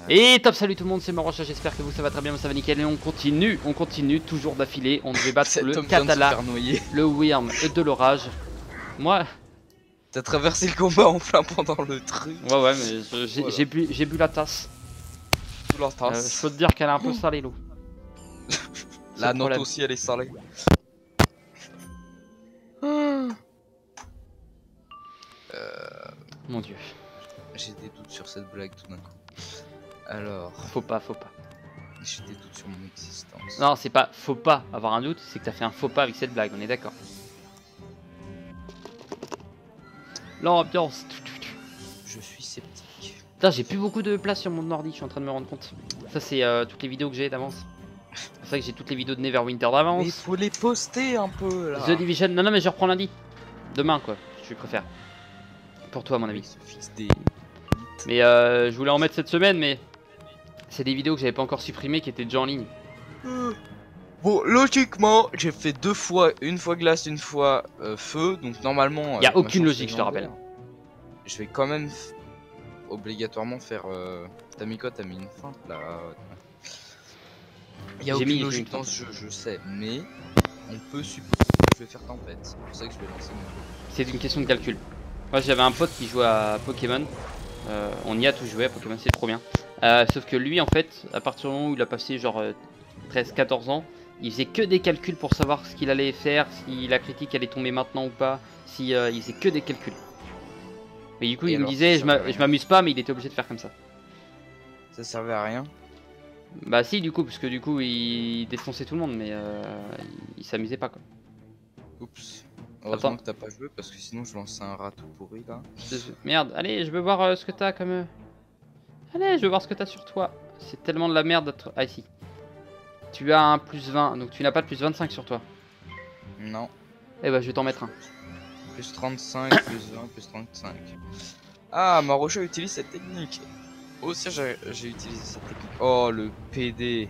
Et top, salut tout le monde, c'est Marocha, j'espère que vous ça va très bien, ça va nickel. Et on continue toujours d'affilée. On devait battre le Katala, le Wyrm de l'orage. Moi... T'as traversé le combat en plein pendant le truc. Ouais, mais j'ai bu la tasse. Je peux te dire qu'elle est un peu salée, l'eau. La note aussi, elle est salée. Mon dieu. J'ai des doutes sur cette blague tout d'un coup. Alors... Faut pas. J'ai des doutes sur mon existence. Non, c'est pas faut pas avoir un doute, c'est que t'as fait un faux pas avec cette blague, on est d'accord. L'ambiance. Je suis sceptique. Putain, j'ai plus beaucoup de place sur mon ordi, je suis en train de me rendre compte. Ça, c'est toutes les vidéos que j'ai d'avance. C'est pour ça que j'ai toutes les vidéos de Neverwinter d'avance. Mais il faut les poster un peu là. The Division, non, mais je reprends lundi. Demain, quoi, je préfère. Pour toi, à mon avis. Mais je voulais en mettre cette semaine, mais c'est des vidéos que j'avais pas encore supprimées qui étaient déjà en ligne. Bon, logiquement, j'ai fait deux fois, une fois glace, une fois feu, donc normalement... Y a aucune logique, je te rappelle. Je vais quand même obligatoirement faire... T'as mis quoi? T'as mis une feinte là? Y a aucune logique dans ce jeu, je sais, mais on peut supposer que je vais faire tempête. C'est pour ça que je vais lancer mon jeu. C'est une question de calcul. Moi j'avais un pote qui jouait à Pokémon. On y a tous joué à Pokémon, c'est trop bien. Sauf que lui en fait, à partir du moment où il a passé genre 13-14 ans, il faisait que des calculs pour savoir ce qu'il allait faire, si la critique allait tomber maintenant ou pas, si il faisait que des calculs. Mais du coup il me disait je m'amuse pas, mais il était obligé de faire comme ça. Ça servait à rien? Bah si, du coup, parce que du coup il défonçait tout le monde, mais il s'amusait pas quoi. Oups. Heureusement que t'as pas joué parce que sinon je lançais un rat tout pourri là. Merde, allez, je veux voir ce que t'as comme... Allez, je veux voir ce que t'as sur toi. C'est tellement de la merde d'être... Ah ici. Tu as un plus 20, donc tu n'as pas de plus 25 sur toi. Non. Eh bah je vais t'en mettre un. Plus 35, plus 20, plus 35. Ah, Marocha utilise cette technique. Aussi j'ai utilisé cette technique. Oh le PD.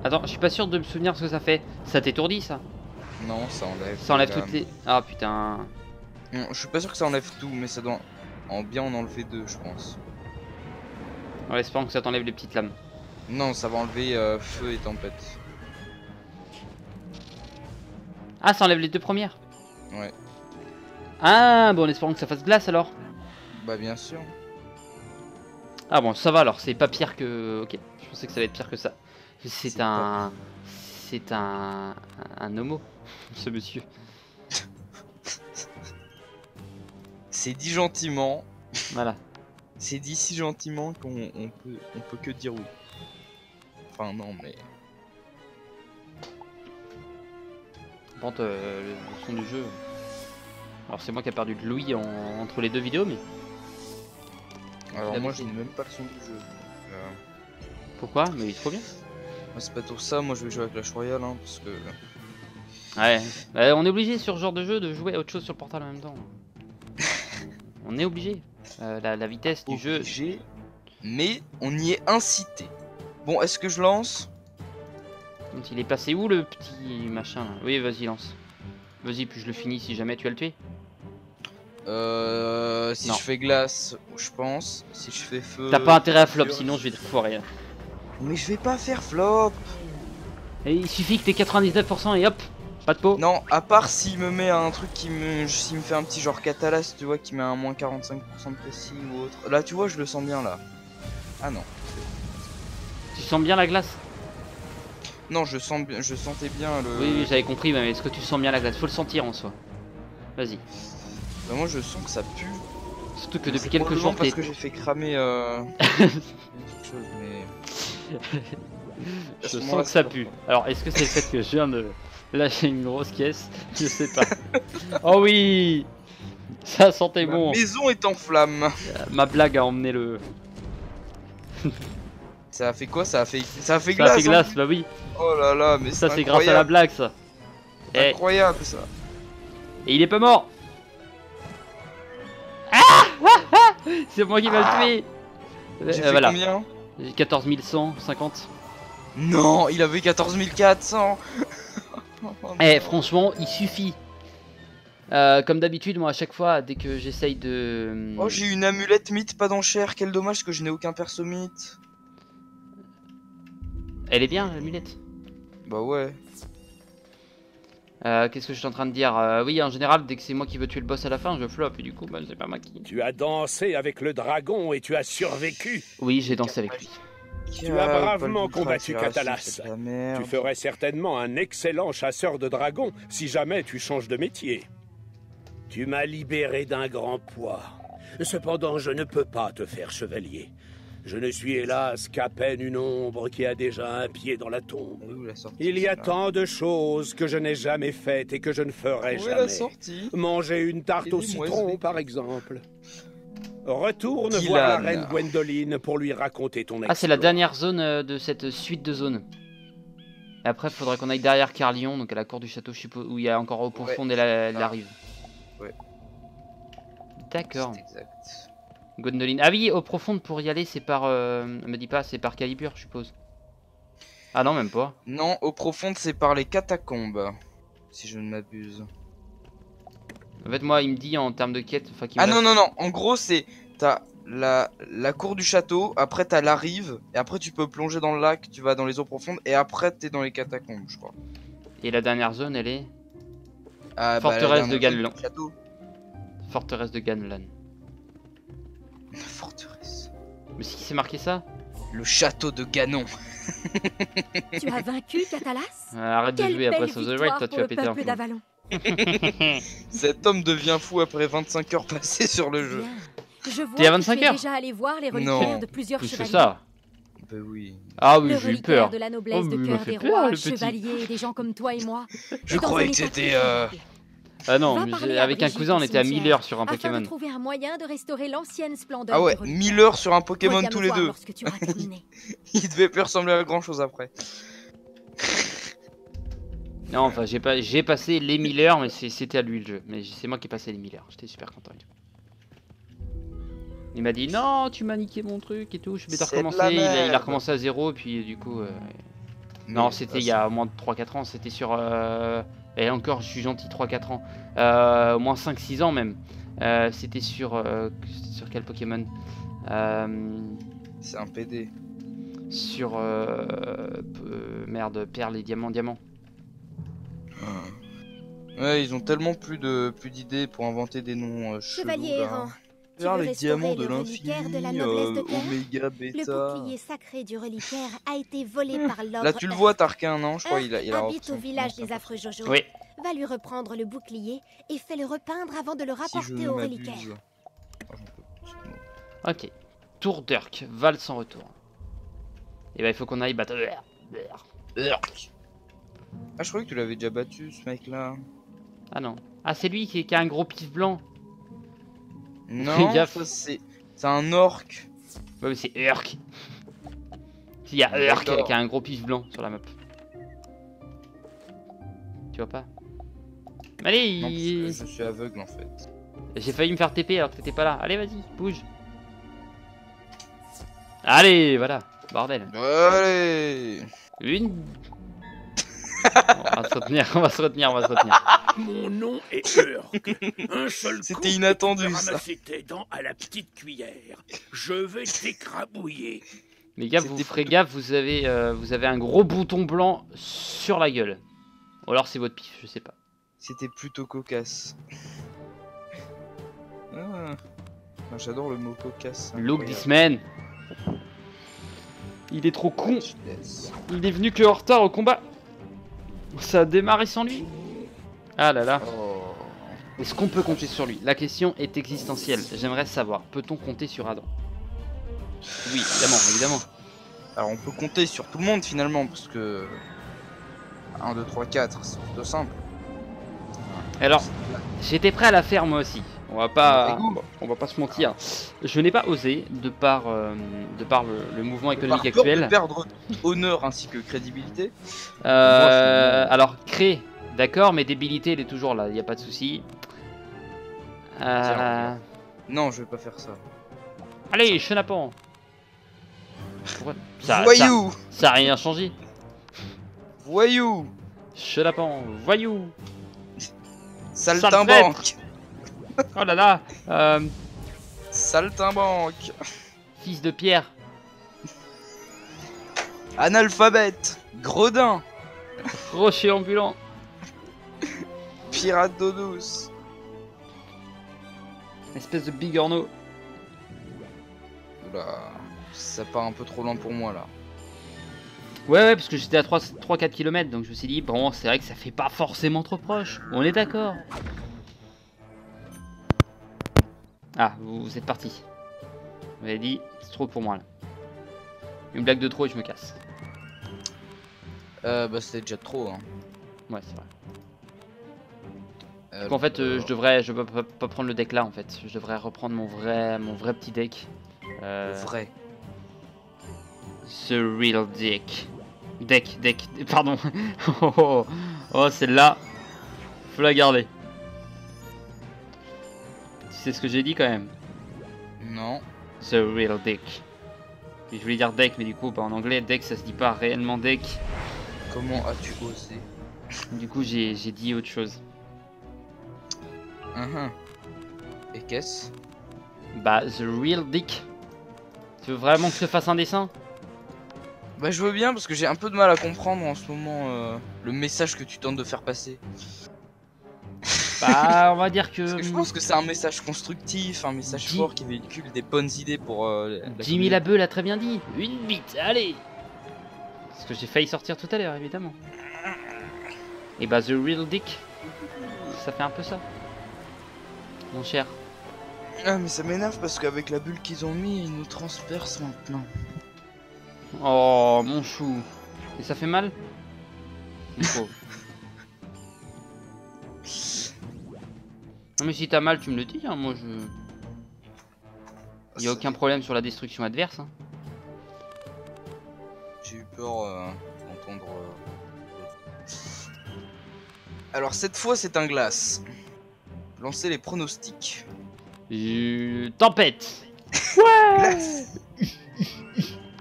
Attends, je suis pas sûr de me souvenir ce que ça fait. Ça t'étourdit ça? Non, ça enlève. Ça enlève toutes les... Ah putain. Non, je suis pas sûr que ça enlève tout, mais ça doit bien en enlever deux, je pense. En espérant que ça t'enlève les petites lames. Non, ça va enlever feu et tempête. Ah, ça enlève les deux premières? Ouais. Ah, bon, en espérant que ça fasse glace alors. Bah bien sûr. Ah bon, ça va alors, c'est pas pire que... Ok, je pensais que ça allait être pire que ça. C'est un... C'est un homo, ce monsieur. C'est dit gentiment. Voilà. C'est dit si gentiment qu'on peut que dire oui. Enfin non mais... Par contre, le son du jeu... Alors c'est moi qui a perdu de l'ouïe entre les deux vidéos, mais... Alors moi je n'ai même pas le son du jeu. Pourquoi? Mais il est trop bien. C'est pas tout ça, moi je vais jouer avec Clash Royale hein, parce que... Ouais, on est obligé sur ce genre de jeu de jouer à autre chose sur le portal en même temps. On est obligé. La vitesse du jeu... Mais on y est incité. Bon, est-ce que je lance? Il est passé où le petit machin là? Oui, vas-y, lance. Vas-y, puis je le finis si jamais tu as le tué. Si je fais glace, je pense. Si je fais feu... T'as pas intérêt à flop, sinon je vais te foirer. Mais je vais pas faire flop. Et il suffit que t'aies 99% et hop, pas de peau. Non, à part s'il me met un truc qui me... S'il me fait un petit genre Catalas, tu vois, qui met un moins 45% de précis ou autre. Là, tu vois, je le sens bien là. Ah non. Tu sens bien la glace? Non, je sentais bien le... Oui, j'avais compris, mais est-ce que tu sens bien la glace? Faut le sentir en soi. Vas-y. Bah, moi, je sens que ça pue. Surtout que depuis quelques jours, parce que j'ai fait cramer... quelque chose, mais... Je sens que ça pue. Alors, est-ce que c'est le fait que je viens de lâcher une grosse caisse? Je sais pas. Oh oui! Ça sentait bon. La maison est en flammes. Ma blague a emmené le... Ça a fait quoi? Ça a fait glace. Ça a fait glace, bah oui. Oh là là, mais ça c'est grâce à la blague ça. C'est incroyable ça. Et il est pas mort. Ah, c'est moi qui va le tuer. J'ai fait combien? J'ai 14 150. Non, il avait 14 400. Eh franchement, il suffit Comme d'habitude, moi à chaque fois, dès que j'essaye de... Oh, j'ai une amulette mythe pas d'enchère, quel dommage que je n'ai aucun perso mythe. Elle est bien, l'amulette. Bah ouais. Qu'est-ce que je suis en train de dire? Oui, en général, dès que c'est moi qui veux tuer le boss à la fin, je flop, et du coup, bah, c'est pas moi qui... Tu as dansé avec le dragon et tu as survécu. Oui, j'ai dansé avec lui. Tu as bravement combattu Katalas. Tu ferais certainement un excellent chasseur de dragons si jamais tu changes de métier. Tu m'as libéré d'un grand poids. Cependant, je ne peux pas te faire chevalier. Je ne suis hélas qu'à peine une ombre qui a déjà un pied dans la tombe. Il y a tant de choses que je n'ai jamais faites et que je ne ferai jamais. Manger une tarte au citron, par exemple. Retourne voir la reine Gwendoline pour lui raconter ton exploit. Ah, c'est la dernière zone de cette suite de zones. Et après, il faudrait qu'on aille derrière Carlion, donc à la cour du château, je suppose, où il y a encore au profond et la rive. Ouais. D'accord. Gwendoline. Ah oui, au profond pour y aller, c'est par... me dis pas, c'est par Calibur, je suppose. Ah non, même pas. Non, au profond, c'est par les catacombes. Si je ne m'abuse. En fait, moi, il me dit en termes de quête... Ah non, non, non. En gros, c'est... T'as la cour du château, après t'as la rive, et après tu peux plonger dans le lac, tu vas dans les eaux profondes, et après t'es dans les catacombes, je crois. Et la dernière zone, elle est... Forteresse de Ganlan. Forteresse de Ganlan. Forteresse. Mais si, c'est marqué ça? Le château de Ganon. Tu as vaincu Katalas? Arrête de jouer après South the Right, toi tu vas péter un plomb. Cet homme devient fou après 25 heures passées sur le jeu. T'es à 25 heures? Déjà allé voir les reliquaires de plusieurs plus que chevaliers. ça. Bah oui. Ah oui, j'ai eu peur. De la noblesse de cœur des rois, chevaliers et des gens comme toi et moi. Je croyais que c'était Ah non, avec un cousin on était à 1000 heures sur un Pokémon. Afin de trouver un moyen de restaurer l'ancienne splendeur. Ah ouais, 1000 heures sur un Pokémon tous les deux. Il devait plus ressembler à grand chose après. Non, enfin j'ai passé les 1000 heures, mais c'était à lui le jeu. Mais c'est moi qui ai passé les 1000 heures, j'étais super content et tout. Il m'a dit non, tu m'as niqué mon truc et tout, je vais te recommencer. Il a recommencé à 0 et puis du coup... Non, c'était il y a au moins 3-4 ans, c'était sur... Et encore, je suis gentil, 3-4 ans. Au moins 5-6 ans même. C'était sur quel Pokémon C'est un PD. Sur... merde, perles et diamants. Ouais, ils ont tellement plus d'idées pour inventer des noms Chevalier chelous, errant. Là. Les diamants de l'infini, Oméga, Beta... Le bouclier sacré du reliquaire a été volé par l'ogre. Là tu le vois, Tarquin, non? Je crois il a habite au village des affreux Jojo. Oui. Va lui reprendre le bouclier et fais le repeindre avant de le rapporter au reliquaire. Ok. Tour d'Urk, Val sans retour. Et bah il faut qu'on aille battre... Ah, je croyais que tu l'avais déjà battu, ce mec-là. Ah non. Ah, c'est lui qui a un gros pif blanc. Non, c'est un orc. Ouais, mais c'est Urk. Il y a Urk qui a un gros pif blanc sur la map. Tu vois pas? Allez, non, je suis aveugle en fait. J'ai failli me faire TP alors que t'étais pas là. Allez, vas-y, bouge. Allez, voilà, bordel. Allez. Une. On va se retenir. Mon nom est Urk. Un seul coup, c'était inattendu ça. Ça. Tes dents à la petite cuillère. Je vais t'écrabouiller. Les gars, vous ferez gaffe, vous avez un gros bouton blanc sur la gueule. Ou alors c'est votre pif, je sais pas. C'était plutôt cocasse. J'adore le mot cocasse. Look this man. Il est trop con. Il est venu que en retard au combat. Ça a démarré sans lui. Ah là là. Est-ce qu'on peut compter sur lui? La question est existentielle. J'aimerais savoir, peut-on compter sur Adam? Oui, évidemment. Alors on peut compter sur tout le monde finalement, parce que... 1, 2, 3, 4, c'est plutôt simple. Alors, j'étais prêt à la faire moi aussi. On va pas se mentir. Je n'ai pas osé de par le mouvement économique actuel. De perdre honneur ainsi que crédibilité. Alors créer, d'accord, mais débilité elle est toujours là, il n'y a pas de souci. Non, je vais pas faire ça. Allez, chenapan. Voyou. Ça a rien changé. Voyou. Chenapan, voyou. Saltimbanque. Oh là là. Saltimbanque. Fils de pierre. Analphabète. Gredin. Rocher ambulant. Pirate d'eau douce. Espèce de bigorneau. Oula, ça part un peu trop loin pour moi là. Ouais, parce que j'étais à 3-4 km, donc je me suis dit, bon, c'est vrai que ça fait pas forcément trop proche. On est d'accord. Ah, vous êtes parti. Vous avez dit, c'est trop pour moi là. Une blague de trop et je me casse. Bah c'était déjà trop hein. Ouais, c'est vrai. Donc en fait, je peux pas prendre le deck là en fait. Je devrais reprendre mon vrai petit deck. Le vrai. The real deck. Deck, pardon. Oh, celle-là, faut la garder. Tu sais ce que j'ai dit quand même? Non. The real deck. Et je voulais dire deck, mais du coup, bah, en anglais, deck ça se dit pas réellement deck. Comment as-tu osé? Du coup, j'ai dit autre chose. Et qu'est-ce? Bah, the real dick. Tu veux vraiment que je te fasse un dessin? Bah je veux bien parce que j'ai un peu de mal à comprendre en ce moment le message que tu tentes de faire passer. Bah, on va dire que... Parce que je pense que c'est un message constructif, un message fort qui véhicule des bonnes idées pour... Jimmy Labeu l'a très bien dit. Une bite, allez. Ce que j'ai failli sortir tout à l'heure, évidemment. Et bah, the real dick, ça fait un peu ça. Mon cher. Ah mais ça m'énerve parce qu'avec la bulle qu'ils ont mis, ils nous transpercent maintenant. Oh, mon chou. Et ça fait mal? Oh. Non mais si t'as mal, tu me le dis, hein, moi je... Y'a aucun problème sur la destruction adverse. Hein. J'ai eu peur d'entendre... Alors cette fois c'est un glace. Lancez les pronostics. Tempête. Ouais.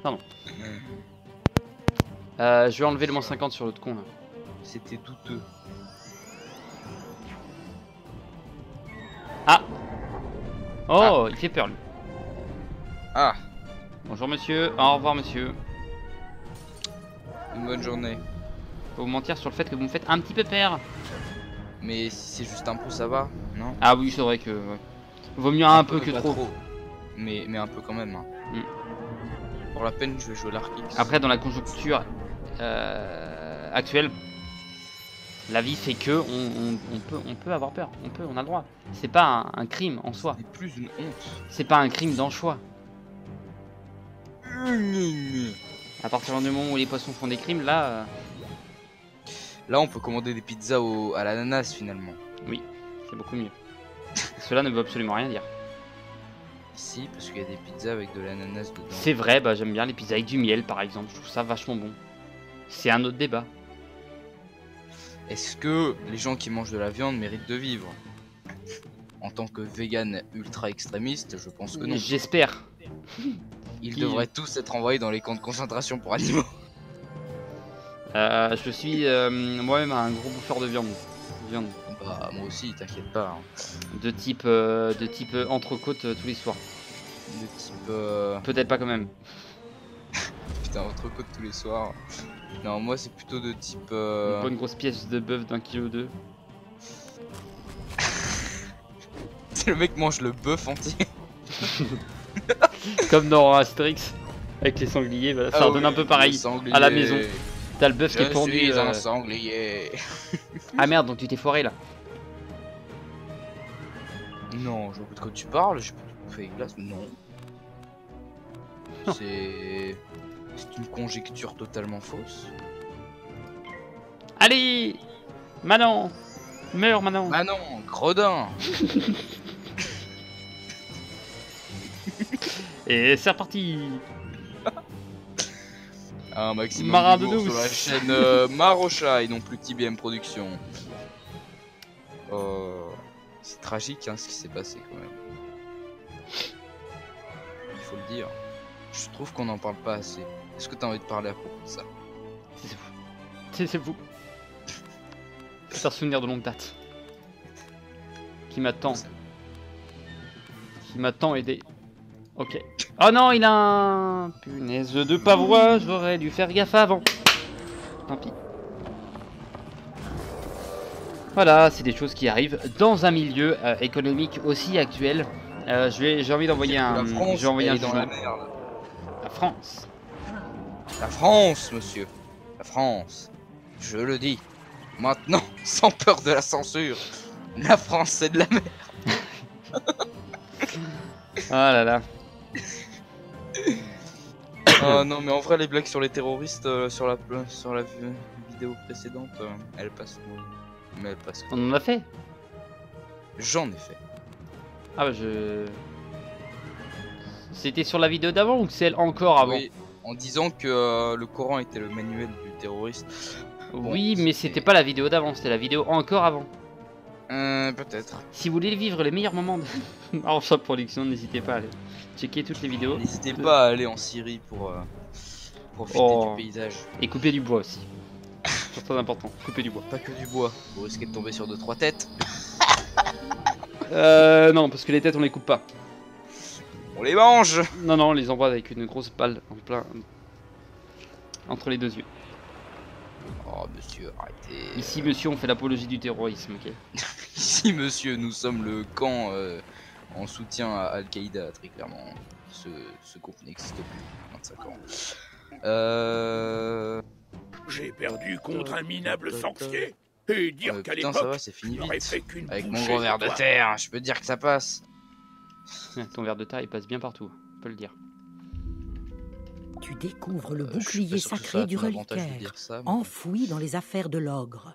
Pardon. Je vais enlever le moins 50 sur l'autre con là. C'était douteux. Ah. Oh, il fait peur lui. Ah. Bonjour monsieur, au revoir monsieur. Une bonne journée. Faut vous mentir sur le fait que vous me faites un petit peu peur. Mais si c'est juste un peu ça va, non? Ah oui, c'est vrai que... Ouais. Vaut mieux un peu que trop. Mais un peu quand même. Hein. Pour la peine, je vais jouer l'Arc X. Après, dans la conjoncture actuelle, la vie fait que on peut avoir peur. On a le droit. C'est pas un crime en soi. C'est plus une honte. C'est pas un crime d'anchois. À partir du moment où les poissons font des crimes, là... Là, on peut commander des pizzas à l'ananas finalement. Oui, c'est beaucoup mieux. Cela ne veut absolument rien dire. Si, parce qu'il y a des pizzas avec de l'ananas dedans. C'est vrai, bah j'aime bien les pizzas avec du miel par exemple. Je trouve ça vachement bon. C'est un autre débat. Est-ce que les gens qui mangent de la viande méritent de vivre? En tant que vegan ultra extrémiste, je pense que non. J'espère. Ils devraient tous être envoyés dans les camps de concentration pour animaux. Je suis moi-même un gros bouffeur de viande. Bah moi aussi, t'inquiète pas. Hein. De type entrecôte tous les soirs. De type... Peut-être pas quand même. Putain, entrecôte tous les soirs. Non, moi c'est plutôt de type... Une bonne grosse pièce de bœuf d'1,2 kg. Le mec mange le bœuf entier. Comme dans Astérix avec les sangliers, bah, ça redonne un peu pareil à la maison. T'as le bœuf qui est pendu. Je suis un sanglier. Ah merde, donc tu t'es foiré là. Non, je vois pas de quoi tu parles, j'ai pas fait glace, non. C'est une conjecture totalement fausse. Allez, Manon, meurs Manon. Manon, gredin. Et c'est reparti. Un maximum Marin de d'humour sur la chaîne Marocha et non plus TBM Productions. C'est tragique hein, ce qui s'est passé quand même. Il faut le dire. Je trouve qu'on n'en parle pas assez. Est-ce que t'as envie de parler à propos de ça? C'est vous. C'est un souvenir de longue date. Qui m'a tant aidé. Ok. Oh non, il a un... Punaise de pavois, j'aurais dû faire gaffe avant. Tant pis. Voilà, c'est des choses qui arrivent dans un milieu économique aussi actuel. J'ai envie d'envoyer un... J'ai envoyé un dans la merde. La France. La France, monsieur. La France. Je le dis. Maintenant, sans peur de la censure. La France, c'est de la merde. Ah là là. Oh non, mais en vrai, les blagues sur les terroristes sur la vidéo précédente, elles passent. Mais elles passent. On en a fait. J'en ai fait. Ah bah je... C'était sur la vidéo d'avant ou celle encore avant? Oui, en disant que le Coran était le manuel du terroriste. Bon, oui, mais c'était pas la vidéo d'avant, c'était la vidéo encore avant. Peut-être. Si vous voulez vivre les meilleurs moments de Marocha Production, n'hésitez pas à aller checker toutes les vidéos. N'hésitez pas à aller en Syrie pour profiter du paysage. Et couper du bois aussi. C'est très important, couper du bois. Pas que du bois, vous risquez de tomber sur 2-3 têtes. Non, parce que les têtes on les coupe pas. On les mange. Non, non, on les envoie avec une grosse balle en plein... entre les deux yeux. Oh monsieur, arrêtez. Ici monsieur, on fait l'apologie du terrorisme, ok. Ici monsieur, nous sommes le camp en soutien à Al-Qaïda, très clairement. Ce groupe n'existe plus, 25 ans. J'ai perdu contre un minable sorcier. Et dire qu'à putain, ça va, l'époque, c'est fini j'aurais vite. fait qu'une Avec mon bouchée gros de verre de toi. terre, je peux te dire que ça passe. Ton verre de terre, il passe bien partout, on peut le dire. Tu découvres le Je suis bouclier pas sûr que ça sacré a du ton avantage de reliquaire, dire ça, mais- enfoui dans les affaires de l'ogre.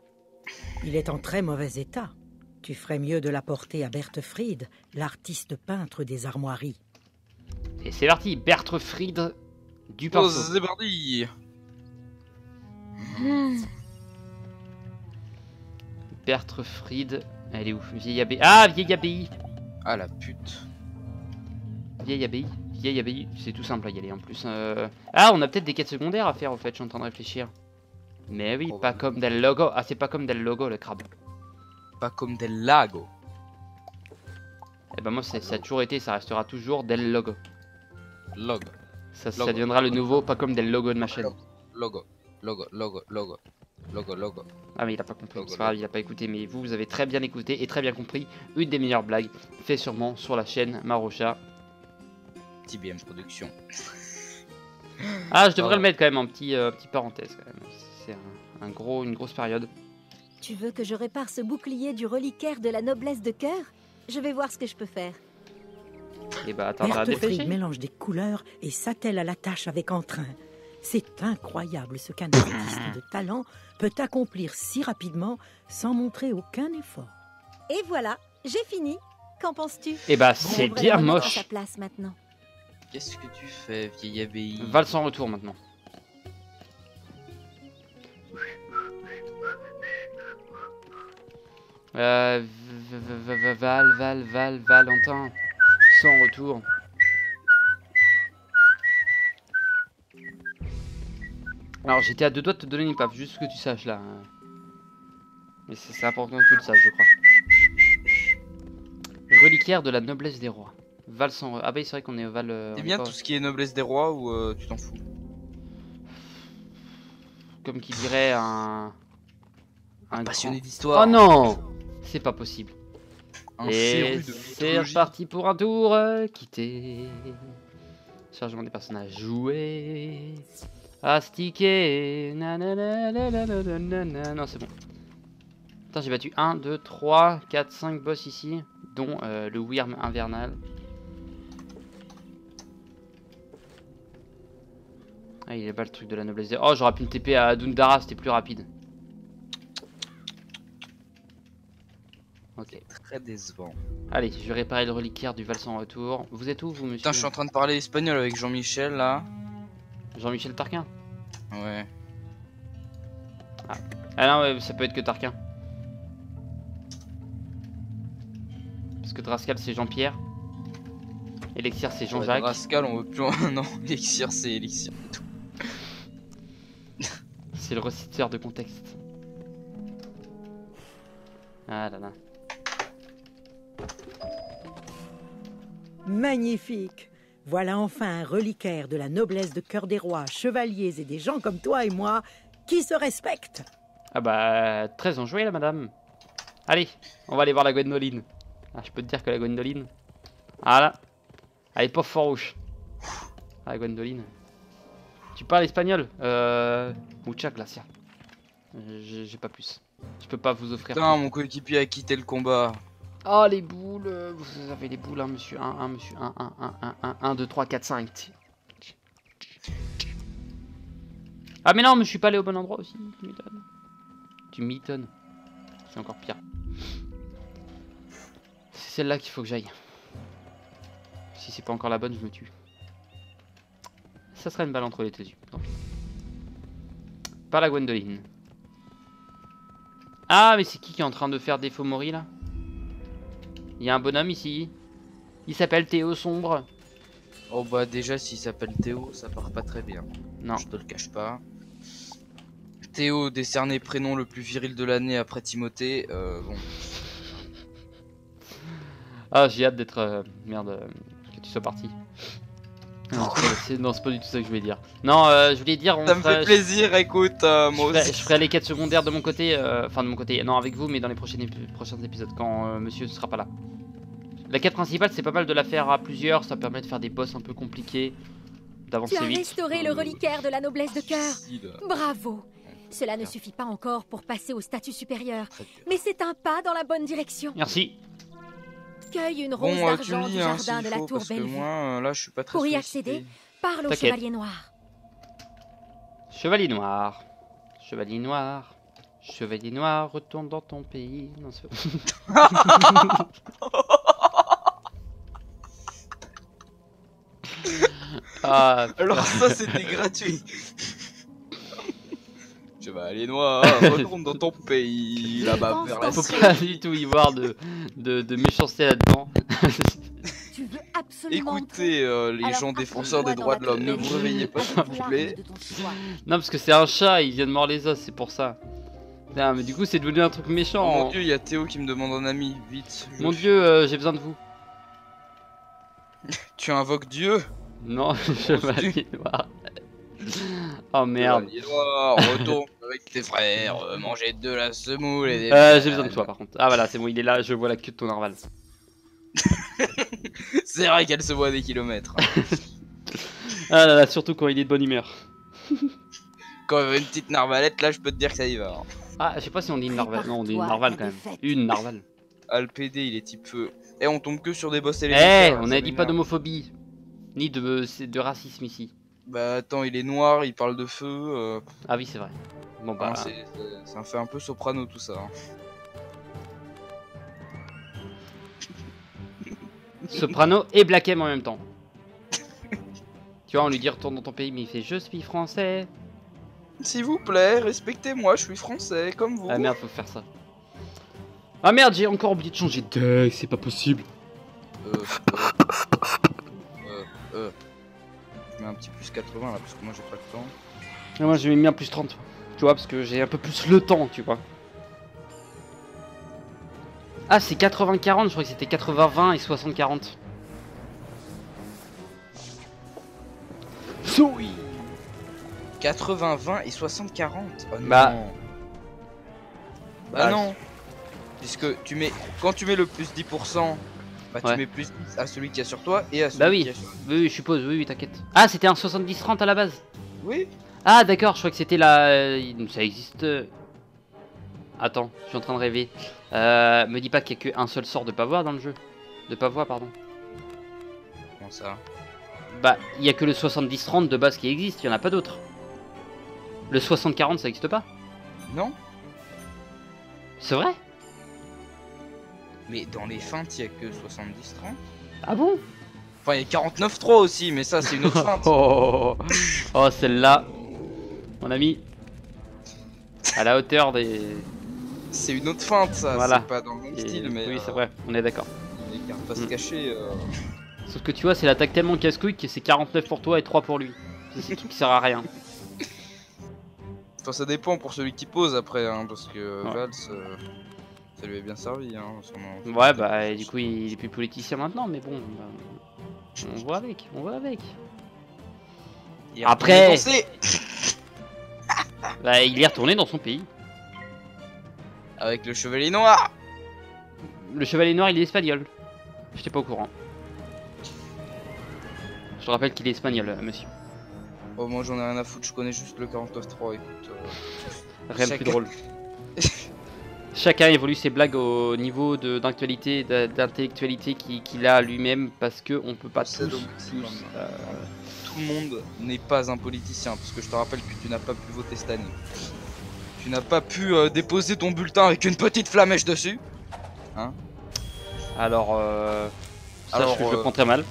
Il est en très mauvais état. Tu ferais mieux de l'apporter à Berthefried, l'artiste peintre des armoiries. Et c'est parti, Berthefried du Oh, pinceau. c'est parti. Berthefried, elle est où? Vieille abbaye. Ah, vieille abbaye. Ah la pute. Vieille abbaye. Vieille abbaye, c'est tout simple à y aller en plus. Ah, on a peut-être des quêtes secondaires à faire en fait, je suis en train de réfléchir. Mais oui, pas comme Del Logo. Ah, c'est pas comme Del Logo le crabe. Pas comme Del Lago. Eh ben moi, ça a toujours été, ça restera toujours Del Logo. Logo. Ça Logo. deviendra le nouveau, pas comme Del Logo de ma chaîne. Logo. Logo. Logo. Logo. Logo. Logo. Ah mais il a pas compris, Logo, c'est pas grave, il a pas écouté, mais vous avez très bien écouté et très bien compris une des meilleures blagues fait sûrement sur la chaîne Marocha. TBM Production. Ah, je devrais le mettre quand même en petit parenthèse quand même. C'est une grosse période. Tu veux que je répare ce bouclier du reliquaire de la noblesse de cœur? Je vais voir ce que je peux faire. Et bah attends, à Berthefried dépêcher. mélange des couleurs et s'attelle à la tâche avec entrain. C'est incroyable ce qu'un artiste de talent peut accomplir si rapidement sans montrer aucun effort. Et voilà, j'ai fini. Qu'en penses-tu? Et bah On c'est devrait bien le remettre à moche. sa place maintenant. Qu'est-ce que tu fais, vieille abbaye? Val sans retour maintenant. Valentin. Sans retour. Alors j'étais à deux doigts de te donner une paf, juste que tu saches là. Mais c'est important que tu le saches, je crois. Reliquaire de la noblesse des rois. Val sans... Ah bah c'est vrai qu'on est au Val... T'es bien tout ce qui est noblesse des rois ou tu t'en fous? Comme qui dirait un passionné grand... d'histoire. Oh non! C'est pas possible. Un Et féru de c'est mythologie. reparti pour un tour quitté. Chargement des personnages joués. Astiqué. Non, c'est bon. Attends, j'ai battu 1, 2, 3, 4, 5 boss ici. Dont le Wyrm Invernal. Ah, il est pas le truc de la noblesse des... Oh, j'aurais pu me TP à Dundara, c'était plus rapide. Ok. Très décevant. Allez, je vais réparer le reliquaire du Val sans retour. Vous êtes où, vous, monsieur? Putain, je suis en train de parler espagnol avec Jean-Michel là. Jean-Michel Tarquin? Ouais. Ah non, ouais, ça peut être que Tarquin. Parce que Drascal, c'est Jean-Pierre. Elixir, c'est Jean-Jacques. Rascal, on veut plus. Non, Elixir, c'est Elixir. C'est le reciteurs de contexte. Ah là là. Magnifique. Voilà enfin un reliquaire de la noblesse de cœur des rois, chevaliers et des gens comme toi et moi qui se respectent. Ah bah, très enjoué là, madame. Allez, on va aller voir la Gwendoline. Ah, je peux te dire que la Gwendoline... Voilà. Elle est pas farouche. Ah, la Gwendoline. Tu parles espagnol? Mucha glacia. J'ai pas plus. Je peux pas vous offrir. Putain, mon coéquipier a quitté le combat. Oh, les boules. Vous avez les boules, hein, monsieur. 1, 2, 3, 4, 5. Ah, mais non, mais je suis pas allé au bon endroit aussi. Tu m'étonnes. Tu m'étonnes. C'est encore pire. C'est celle-là qu'il faut que j'aille. Si c'est pas encore la bonne, je me tue. Ça serait une balle entre les deux yeux. Tant pis. Pas la Gwendoline. Ah, mais c'est qui est en train de faire des faux moris là? Il y a un bonhomme ici. Il s'appelle Théo Sombre. Oh bah déjà s'il s'appelle Théo, ça part pas très bien. Non. Je te le cache pas. Théo décerné prénom le plus viril de l'année après Timothée. Bon. Ah, j'ai hâte d'être... merde, que tu sois parti. Non, c'est pas du tout ça que je voulais dire. Non, je voulais dire... Ça me fait plaisir, écoute, moi aussi. Je ferai les quêtes secondaires de mon côté, enfin de mon côté, non avec vous, mais dans les prochains épisodes, quand monsieur ne sera pas là. La quête principale, c'est pas mal de la faire à plusieurs, ça permet de faire des boss un peu compliqués, d'avancer Tu as vite. restauré le reliquaire de la noblesse de cœur. Bravo. Cela ne suffit pas encore pour passer au statut supérieur, mais c'est un pas dans la bonne direction. Merci. Cueille une rose d'argent du jardin de la tour Bellevue. Moi, là, je suis pas très Pour y sollicité. accéder, parle au chevalier noir. Chevalier noir. Chevalier noir. Chevalier noir, retourne dans ton pays. Non, c'est... Ah, alors ça, c'était gratuit. Chevalier noir, retourne dans ton pays, là-bas vers la faut pas du tout y voir de méchanceté là-dedans. Tu veux absolument écoutez, les gens défenseurs des droits de l'homme, ne vous réveillez pas s'il vous plaît. Non, parce que c'est un chat, il vient de mordre les os, c'est pour ça. Putain, mais du coup, c'est devenu un truc méchant. Oh mon dieu, il y a Théo qui me demande un ami, vite. Mon dieu, j'ai besoin de vous. Tu invoques Dieu? Non, chevalier noir. Oh merde. Chevalier noir, retourne avec tes frères, manger de la semoule et des... J'ai besoin de toi par contre. Ah voilà, c'est bon, il est là, je vois la queue de ton narval. C'est vrai qu'elle se voit à des kilomètres. Ah là là, surtout quand il est de bonne humeur. Quand il y a une petite narvalette, là je peux te dire que ça y va. Ah, je sais pas si on dit une narval. Non, on dit une narval quand même. Une narval. Ah, le PD il est type feu. Eh, on tombe que sur des boss Eh, élémentaires. on a dit pas d'homophobie. Ni de racisme ici. Bah attends, il est noir, il parle de feu. Ah oui, c'est vrai. Bon bah. Ça fait un peu soprano tout ça. Soprano et Black M en même temps. Tu vois, on lui dit retourne dans ton pays, mais il fait je suis français. S'il vous plaît, respectez-moi, je suis français comme vous. Ah merde, faut faire ça. Ah merde, j'ai encore oublié de changer de deck, c'est pas possible. Je mets un petit plus 80 là parce que moi j'ai pas le temps. Et moi j'ai mis un plus 30. Tu vois, parce que j'ai un peu plus le temps, tu vois. Ah, c'est 80-40, je crois que c'était 80-20 et 60-40. Oui. 80-20 et 60-40. Oh, bah. Non. Bah non. Puisque tu mets. Quand tu mets le plus 10%, bah tu mets plus 10 à celui qui a sur toi et à celui qui a sur toi. Oui, je suppose, oui, t'inquiète. Ah, c'était un 70-30 à la base. Oui. Ah, d'accord, je crois que c'était la. Ça existe. Attends, je suis en train de rêver. Me dis pas qu'il y a qu'un seul sort de pavois dans le jeu. De pavois, pardon. Comment ça? Bah, il y a que le 70-30 de base qui existe, il y en a pas d'autres. Le 60-40, ça existe pas? Non. C'est vrai? Mais dans les feintes, il y a que 70-30. Ah bon? Enfin, il y a 49-3 aussi, mais ça, c'est une autre feinte. Oh, celle-là, mon ami, à la hauteur des... C'est une autre feinte, ça. Voilà. C'est pas dans le même style, mais... Oui, c'est vrai, on est d'accord. Les cartes pas se cacher. Sauf que tu vois, c'est l'attaque tellement casse-couille que c'est 49 pour toi et 3 pour lui. C'est un truc qui sert à rien. Enfin, ça dépend pour celui qui pose après, hein, parce que ouais. Vals... Ça lui a bien servi, hein. Ouais, bah, et du coup, il est plus politicien maintenant, mais bon, bah, on voit avec, on voit avec. Après, bah, il est retourné dans son pays. Avec le chevalier noir. Le chevalier noir, il est espagnol. J'étais pas au courant. Je te rappelle qu'il est espagnol, monsieur. Oh, moi j'en ai rien à foutre, je connais juste le 49.3, écoute. Rien de plus drôle. Chacun évolue ses blagues au niveau d'intellectualité qu'il a lui-même, parce que on peut pas tous. Tout le monde n'est pas un politicien, parce que je te rappelle que tu n'as pas pu voter cette année. Tu n'as pas pu déposer ton bulletin avec une petite flamèche dessus. Hein? Alors, sache que je le prends très mal.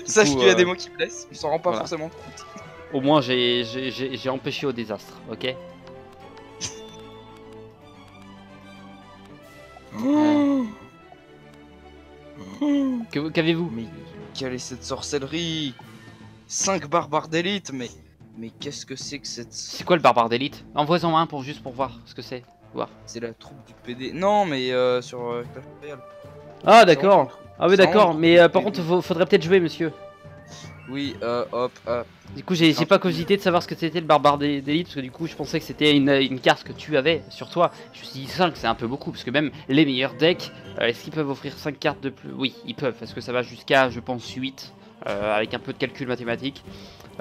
Sache qu'il y a des mots qui blessent, on s'en rend pas forcément compte. Au moins j'ai empêché au désastre, ok? Qu'avez-vous? Mais quelle est cette sorcellerie? 5 barbares d'élite, mais qu'est-ce que c'est que cette... C'est quoi le barbare d'élite? Envoie-en un juste pour voir ce que c'est. C'est la troupe du PD. Non, mais sur Clash Royale. Ah d'accord. Ah oui d'accord, mais par contre faudrait peut-être jouer, monsieur. Oui, hop. Du coup j'ai pas cogité de savoir ce que c'était le barbare d'élite, parce que du coup je pensais que c'était une carte que tu avais sur toi. Je me suis dit 5 c'est un peu beaucoup, parce que même les meilleurs decks, est-ce qu'ils peuvent offrir 5 cartes de plus? Oui ils peuvent, parce que ça va jusqu'à je pense 8, avec un peu de calcul mathématique.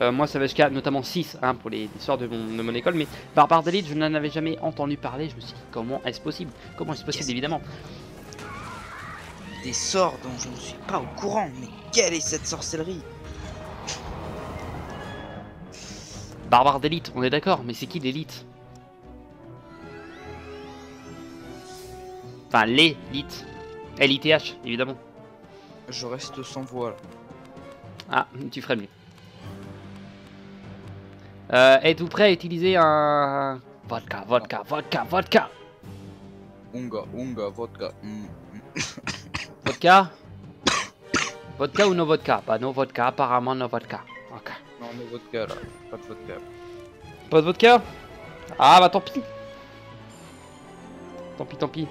Moi ça va jusqu'à notamment 6 hein, pour les sorts de mon école, mais barbare d'élite je n'en avais jamais entendu parler. Je me suis dit comment est-ce possible? Comment est-ce possible? Évidemment des sorts dont je ne suis pas au courant, mais quelle est cette sorcellerie? Barbare d'élite, on est d'accord, mais c'est qui l'élite? Enfin l'élite. LITH évidemment. Je reste sans voix là. Ah, tu ferais mieux. Êtes-vous prêt à utiliser un... Vodka. Unga, vodka. Vodka? Vodka ou no vodka? Bah no vodka, apparemment no vodka. Ok. Non, no vodka là, pas de vodka. Pas de vodka? Ah bah tant pis. Tant pis.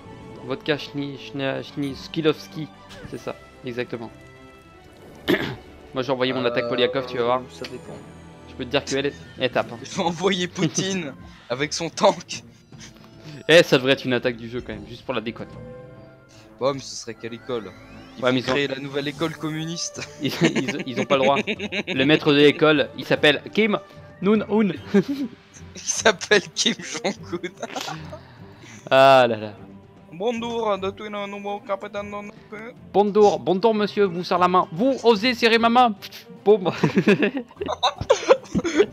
Vodka Skilovski, c'est ça, exactement. Moi j'ai envoyé mon attaque Polyakov, tu vas voir. Ça dépend. Je peux te dire qu'elle est tape. Hein. Je vais envoyer Poutine avec son tank. Eh, ça devrait être une attaque du jeu quand même, juste pour la déconne. Ouais, mais ce serait quelle école? Ils ouais, vont créer la nouvelle école communiste. Ils ont pas le droit. Le maître de l'école, il s'appelle Kim Nun-un. Il s'appelle Kim Jong-un. Ah là là. Bonjour, de tout un nouveau capitaine. Bonjour monsieur, vous serrez la main. Vous osez serrer ma main? Boum.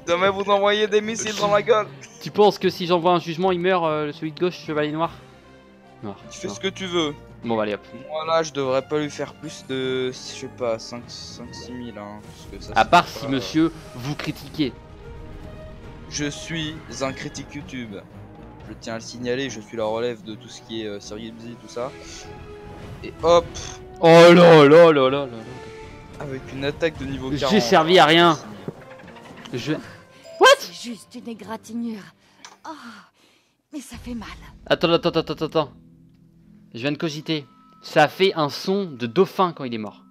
Demain vous envoyez des missiles dans la gueule. Tu penses que si j'envoie un jugement, il meurt, celui de gauche, chevalier noir? Tu fais ce que tu veux. Bon bah allez hop. Moi là je devrais pas lui faire plus de, je sais pas, 5-6 000 hein, parce que ça, à part si monsieur vous critiquez. Je suis un critique YouTube. Je tiens à le signaler, je suis la relève de tout ce qui est Sirius, tout ça. Et hop. Oh là. Avec une attaque de niveau 40. J'ai servi à rien. What? C'est juste une égratignure. Oh, mais ça fait mal. Attends. Je viens de cogiter. Ça a fait un son de dauphin quand il est mort.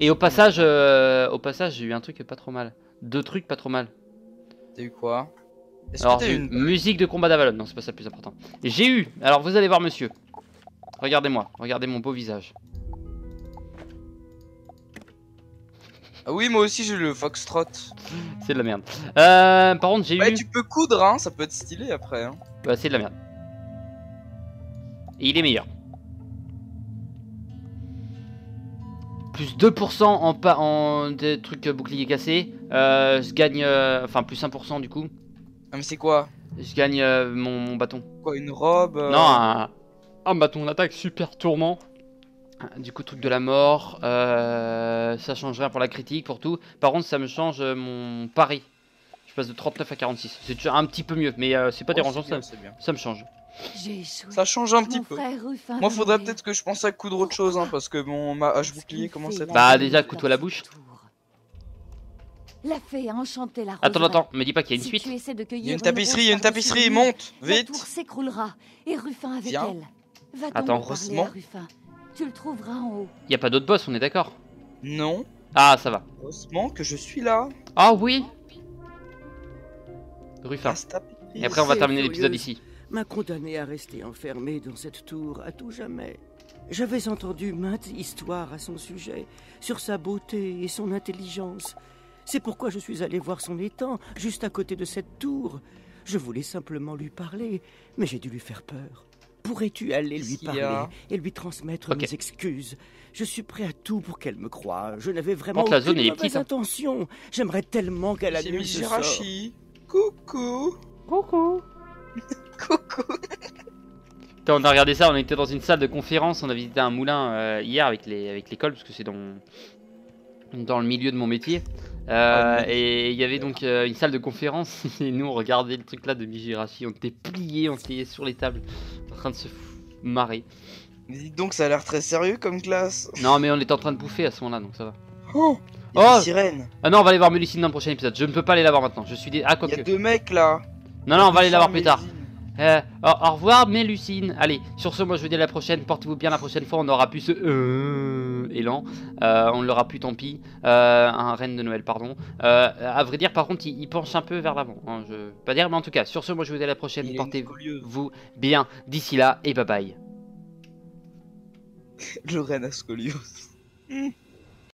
Et au passage, j'ai eu un truc pas trop mal. 2 trucs pas trop mal. T'as eu quoi? Alors, j'ai une musique de combat d'Avalon. Non, c'est pas ça le plus important. J'ai eu. Alors, vous allez voir, monsieur. Regardez-moi. Regardez mon beau visage. Ah oui, moi aussi j'ai le foxtrot. C'est de la merde. Par contre, j'ai eu. Tu peux coudre, hein. Ça peut être stylé après. Hein. Bah, c'est de la merde. Et il est meilleur. Plus 2% en des trucs boucliers cassés. Je gagne. Enfin, plus 1% du coup. Ah, mais c'est quoi? Je gagne mon bâton. Quoi, une robe Non, un bâton d'attaque super tourment. Du coup, truc de la mort. Ça change rien pour la critique, pour tout. Par contre, ça me change mon pari. Je passe de 39 à 46. C'est déjà un petit peu mieux, mais c'est pas dérangeant, bien, ça me change. Ça change un petit peu. Moi, faudrait peut-être que je pense à coudre autre chose, hein, parce que ma hache bouclier commence à être... Bah, déjà, couteau à la bouche. La fée a enchanté la roseraie. Attends, me dis pas qu'il y a une suite. Il y a une tapisserie, monte, vite. La tour s'écroulera et Ruffin avec Viens. elle. Va donc Attends. parler à Ruffin. Tu le trouveras en haut. Y a pas d'autres boss, on est d'accord? Non, Ah, ça va. heureusement que je suis là. Ah oui. Ruffin. Reste tapisserie. Et après, on va terminer l'épisode ici. M'a condamné à rester enfermé dans cette tour à tout jamais. J'avais entendu maintes histoires à son sujet, sur sa beauté et son intelligence. C'est pourquoi je suis allé voir son étang, juste à côté de cette tour. Je voulais simplement lui parler, mais j'ai dû lui faire peur. Pourrais-tu aller lui parler et lui transmettre mes excuses? Je suis prêt à tout pour qu'elle me croie. Je n'avais vraiment aucune mauvaise intention. J'aimerais tellement qu'elle annule ce sort. Coucou. Coucou. Coucou. On a regardé ça, on était dans une salle de conférence, on a visité un moulin hier avec l'école, parce que c'est dans le milieu de mon métier. Et il y avait donc une salle de conférence, et nous on regardait le truc là de Mijirachi, on était pliés, on était sur les tables, en train de se marrer. Mais dis donc, ça a l'air très sérieux comme classe. Non mais on était en train de bouffer à ce moment là, donc ça va. Oh, il y a des sirènes. Ah non, on va aller voir Mélusine dans le prochain épisode, je ne peux pas aller la voir maintenant, je suis Ah, quoi que. Il y a 2 mecs là. Non, on va aller la voir plus tard. Au revoir Mélusine. Allez, sur ce, moi je vous dis à la prochaine. Portez-vous bien, la prochaine fois on aura plus ce élan. On l'aura plus, tant pis. Un reine de Noël, pardon. À vrai dire, par contre, il penche un peu vers l'avant. Hein, je veux pas dire, mais en tout cas, sur ce, moi je vous dis à la prochaine. Portez-vous bien d'ici là et bye bye. Le reine à scoliose.